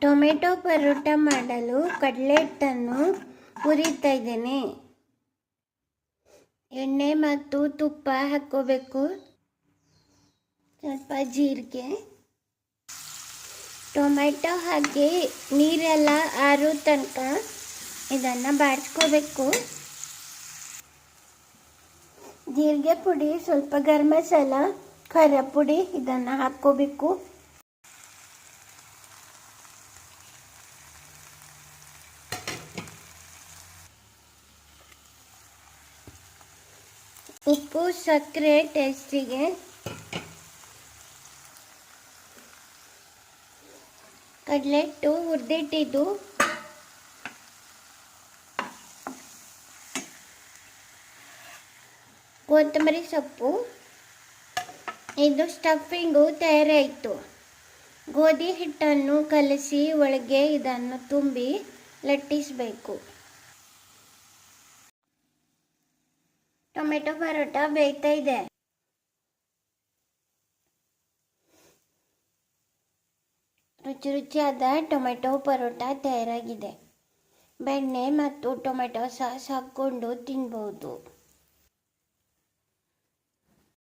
Tomato paratha ಮಾಡಲು ಕಡಲೆ ಹಿಟ್ಟನ್ನು ಹುರಿತಾ ಇದ್ದೇನೆ. ಎಣ್ಣೆ ಮತ್ತು ತುಪ್ಪ ಹಾಕ್ಕೋಬೇಕು. ಸ್ವಲ್ಪ ಜೀರಿಗೆ, ಟೊಮೆಟೊ ಹಾಕಿ ನೀರೆಲ್ಲ ಆರೋ ತನಕ ಇದನ್ನು ಬಾಡಿಸ್ಕೋಬೇಕು. ಜೀರಿಗೆ ಪುಡಿ, ಸ್ವಲ್ಪ ಗರಂ ಮಸಾಲ, ಖಾರ ಪುಡಿ ಇದನ್ನು ಹಾಕ್ಕೋಬೇಕು. ಉಪ್ಪು, ಸಕ್ಕರೆ ಟೇಸ್ಟಿಗೆ, ಕಡಲೆ ಹಿಟ್ಟು ಹುರಿದಿಟ್ಟಿದ್ದು, ಕೊತ್ತಂಬರಿ ಸೊಪ್ಪು. ಇದು ಸ್ಟಫಿಂಗು ತಯಾರಾಯಿತು. ಗೋಧಿ ಹಿಟ್ಟನ್ನು ಕಲಸಿ ಒಳಗೆ ಇದನ್ನು ತುಂಬಿ ಲಟ್ಟಿಸಬೇಕು. ಟೊಮೆಟೊ ಪರೋಟ ಬೇಯ್ತಾ ಇದೆ. ರುಚಿಯಾದ ಟೊಮೆಟೊ ಪರೋಟ ತಯಾರಾಗಿದೆ. ಬೆಣ್ಣೆ ಮತ್ತು ಟೊಮೆಟೊ ಸಾಸ್ ಹಾಕ್ಕೊಂಡು ತಿನ್ಬೋದು.